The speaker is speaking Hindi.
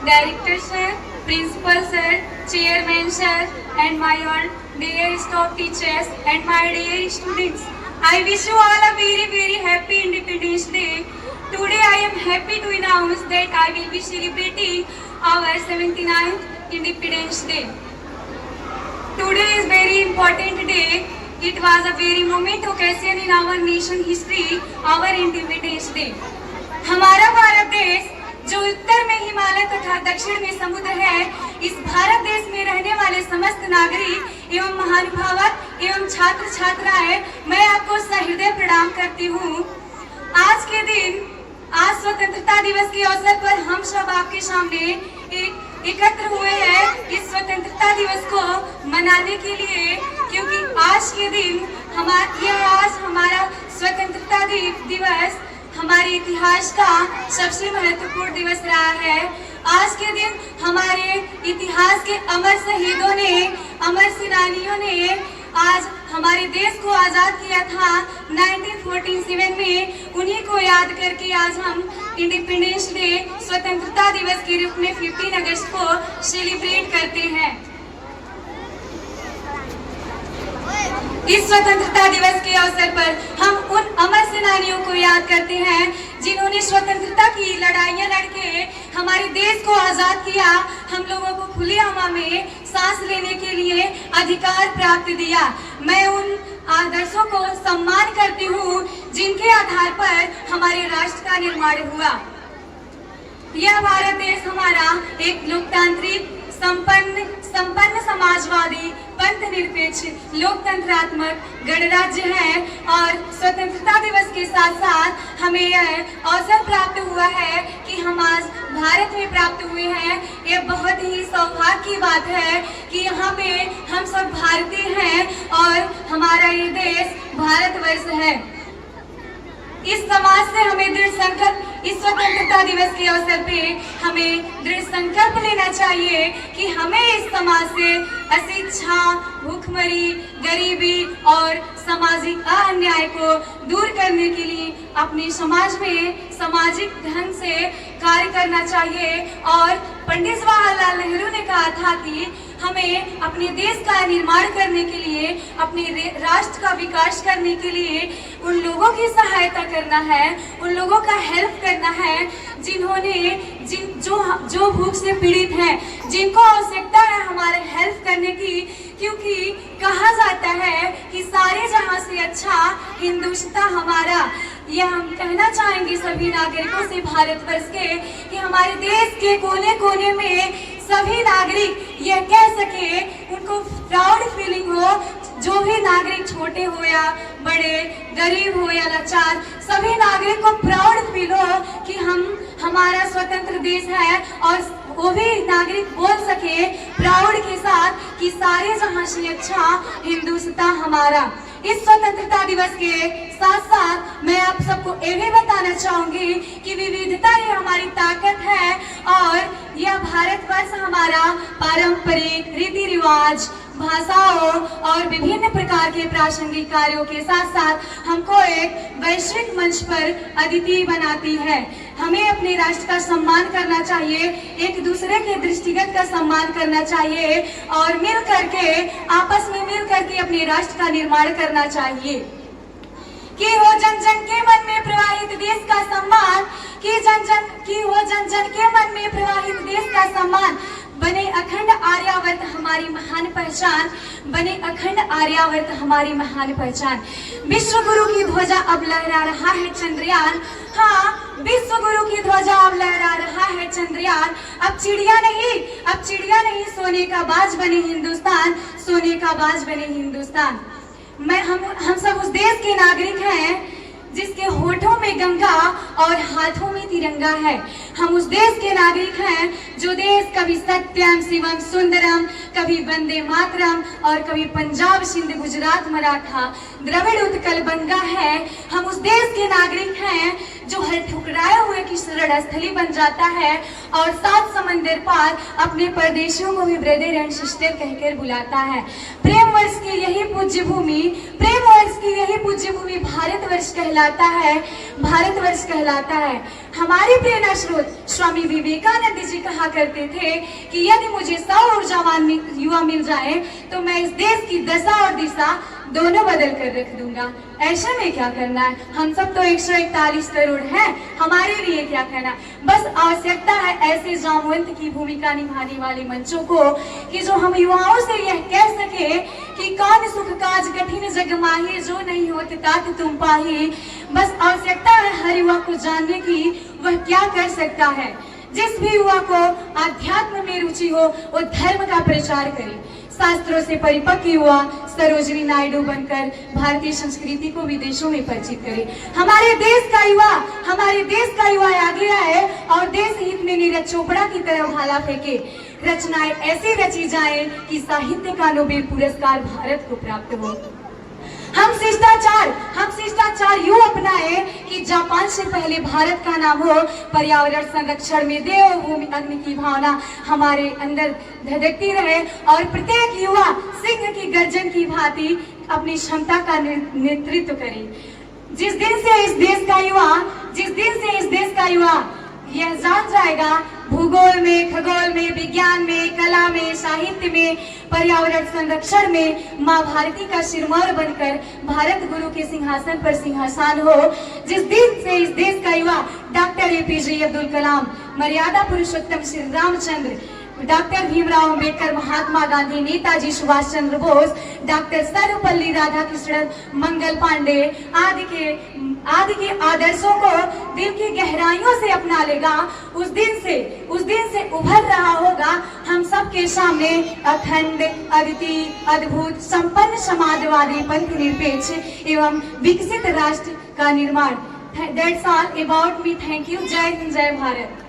Director sir, Principal sir, Chairman sir, and my all dear staff teachers and my dear students. I wish you all a very happy Independence Day. Today I am happy to announce that I will be celebrating our 79th Independence Day. Today is very important day. It was a very moment occasion in our nation history, our Independence Day. हमारा भारत देश जो उत्तर में हिमालय तथा दक्षिण में समुद्र है, इस भारत देश में रहने वाले समस्त नागरिक एवं महानुभावक एवं छात्र छात्राएं, मैं आपको सहृदय प्रणाम करती हूँ। आज के दिन, आज स्वतंत्रता दिवस के अवसर पर हम सब आपके सामने एकत्र हुए हैं इस स्वतंत्रता दिवस को मनाने के लिए, क्योंकि आज के दिन आज हमारा स्वतंत्रता दिवस हमारे इतिहास का सबसे महत्वपूर्ण दिवस रहा है। आज के दिन हमारे इतिहास के अमर शहीदों ने, अमर सेनानियों ने आज हमारे देश को आज़ाद किया था 1947 में। उन्हीं को याद करके आज हम इंडिपेंडेंस डे स्वतंत्रता दिवस के रूप में 15 अगस्त को सेलिब्रेट करते हैं। इस स्वतंत्रता दिवस के अवसर पर हम उन अमर सेनानियों को याद करते हैं जिन्होंने स्वतंत्रता की लड़ाइयां लड़के हमारे देश को आजाद किया, हम लोगों को खुली हवा में सांस लेने के लिए अधिकार प्राप्त दिया। मैं उन आदर्शों को सम्मान करती हूँ जिनके आधार पर हमारे राष्ट्र का निर्माण हुआ। यह भारत देश हमारा एक लोकतांत्रिक संपन्न समाजवादी पंथ निरपेक्ष लोकतंत्रात्मक गणराज्य है और स्वतंत्रता दिवस के साथ साथ हमें यह अवसर प्राप्त हुआ है कि हम आज भारत में प्राप्त हुए हैं। ये बहुत ही सौभाग्य की बात है कि यहाँ पे हम सब भारतीय हैं और हमारा ये देश भारतवर्ष है। इस समाज से हमें दृढ़ संकल्प, इस स्वतंत्रता दिवस के अवसर पे हमें दृढ़ संकल्प लेना चाहिए कि हमें इस समाज से अशिक्षा, भूखमरी, गरीबी और सामाजिक अन्याय को दूर करने के लिए अपने समाज में सामाजिक ढंग से कार्य करना चाहिए। और पंडित जवाहरलाल नेहरू ने कहा था कि हमें अपने देश का निर्माण करने के लिए, अपने राष्ट्र का विकास करने के लिए उन लोगों की सहायता करना है, उन लोगों का हेल्प करना है जो भूख से पीड़ित हैं, जिनको आवश्यकता है हमारे हेल्प करने की। क्योंकि कहा जाता है कि सारे जहां से अच्छा हिंदुस्तान हमारा। ये हम कहना चाहेंगे सभी नागरिकों से भारतवर्ष के कि हमारे देश के कोने कोने में सभी नागरिक यह कह सके, उनको प्राउड फीलिंग हो, जो भी नागरिक छोटे हो या बड़े, गरीब हो या लाचार, सभी नागरिक को प्राउड फील हो कि हमारा स्वतंत्र देश है और वो भी नागरिक बोल सके प्राउड के साथ कि सारे जहां से अच्छा हिंदुस्तान हमारा। इस स्वतंत्रता दिवस के साथ साथ मैं आप सबको ये भी बताना चाहूंगी कि विविधता ही हमारी ताकत है और यह भारतवर्ष हमारा पारंपरिक रीति रिवाज, भाषाओं और विभिन्न प्रकार के प्रासंगिक कार्यों के साथ साथ हमको एक वैश्विक मंच पर अद्वितीय बनाती है। हमें अपने राष्ट्र का सम्मान करना चाहिए, एक दूसरे के दृष्टिगत का सम्मान करना चाहिए और मिल करके, आपस में मिल करके अपने राष्ट्र का निर्माण करना चाहिए। कि हो जन जन के मन में प्रवाहित देश का सम्मान, कि हो जन जन के मन में प्रवाहित देश का सम्मान, बने अखंड आर्यावर्त हमारी महान पहचान, बने अखंड आर्यावर्त हमारी महान पहचान। विश्व गुरु की ध्वजा अब लहरा रहा है चंद्रयान, हाँ विश्व गुरु की ध्वजा अब लहरा रहा है चंद्रयान। अब चिड़िया नहीं सोने का बाज बने हिंदुस्तान, सोने का बाज बने हिंदुस्तान। हम सब उस देश के नागरिक हैं जिसके होठों में गंगा और हाथों में तिरंगा है। हम उस देश के नागरिक हैं जो देश कभी सत्यम शिवम सुंदरम, कभी वंदे मातरम और कभी पंजाब सिंध गुजरात मराठा द्रविड़ उत्कल बंगा है। हम उस देश के नागरिक हैं जो हर ठुकराए हुए की रणस्थली बन जाता है और 7 समंदर पार अपने परदेशियों को भी ब्रदर एंड सिस्टर कहकर बुलाता है। प्रेम वर्ष की यही पूज्य भूमि, प्रेम वर्ष की यही पूज्य भूमि भारतवर्ष कहलाता है, भारतवर्ष कहलाता है। हमारे प्रेरणा स्रोत स्वामी विवेकानंद जी कहा करते थे कि यदि मुझे 100 ऊर्जावान युवा मिल जाए तो मैं इस देश की दशा और दिशा दोनों बदल कर रख दूंगा। ऐसे में क्या करना है, हम सब तो 141 करोड़ हैं, हमारे लिए क्या करना। बस आवश्यकता है ऐसे जामवंत की भूमिका निभाने वाले मंचों को कि जो हम युवाओं से यह कह सके कि कौन सुख काज कठिन जग माही, जो नहीं होत तात तुम पाही। बस आवश्यकता है हर युवा को जानने की वह क्या कर सकता है। जिस भी युवा को आध्यात्म में रुचि हो वो धर्म का प्रचार करे, शास्त्रों से परिपक्व युवा सरोजिनी नायडू बनकर भारतीय संस्कृति को विदेशों में परिचित करे। हमारे देश का युवा आगे आए और देश हित में नीरज चोपड़ा की तरह भाला फेंके। रचनाएं ऐसी रची जाए कि साहित्य का नोबेल पुरस्कार भारत को प्राप्त हो। हम शिष्टाचार यूं अपनाए कि जापान से पहले भारत का नाम हो। पर्यावरण संरक्षण में देवभूमि अग्नि की भावना हमारे अंदर धधकती रहे और प्रत्येक युवा सिंह की गर्जन की भांति अपनी क्षमता का नेतृत्व करे। जिस दिन से इस देश का युवा यह जान जाएगा भूगोल में, खगोल में, विज्ञान में, कला में, साहित्य में, पर्यावरण संरक्षण में माँ भारती का सिरमौर बनकर भारत गुरु के सिंहासन पर सिंहासन हो। जिस दिन से इस देश का युवा डॉक्टर APJ अब्दुल कलाम, मर्यादा पुरुषोत्तम श्री रामचंद्र, डॉक्टर भीमराव अंबेडकर, महात्मा गांधी, नेताजी सुभाष चंद्र बोस, डॉक्टर सर्वपल्ली राधाकृष्णन, मंगल पांडे आदि के आदर्शों को दिल की गहराइयों से अपना लेगा, उस दिन से उभर रहा होगा हम सबके सामने अखंड, अद्वितीय, अद्भुत, संपन्न समाजवादी, पंथ निरपेक्ष एवं विकसित राष्ट्र का निर्माण। That's all about me. Thank you. जय हिंद, जय भारत।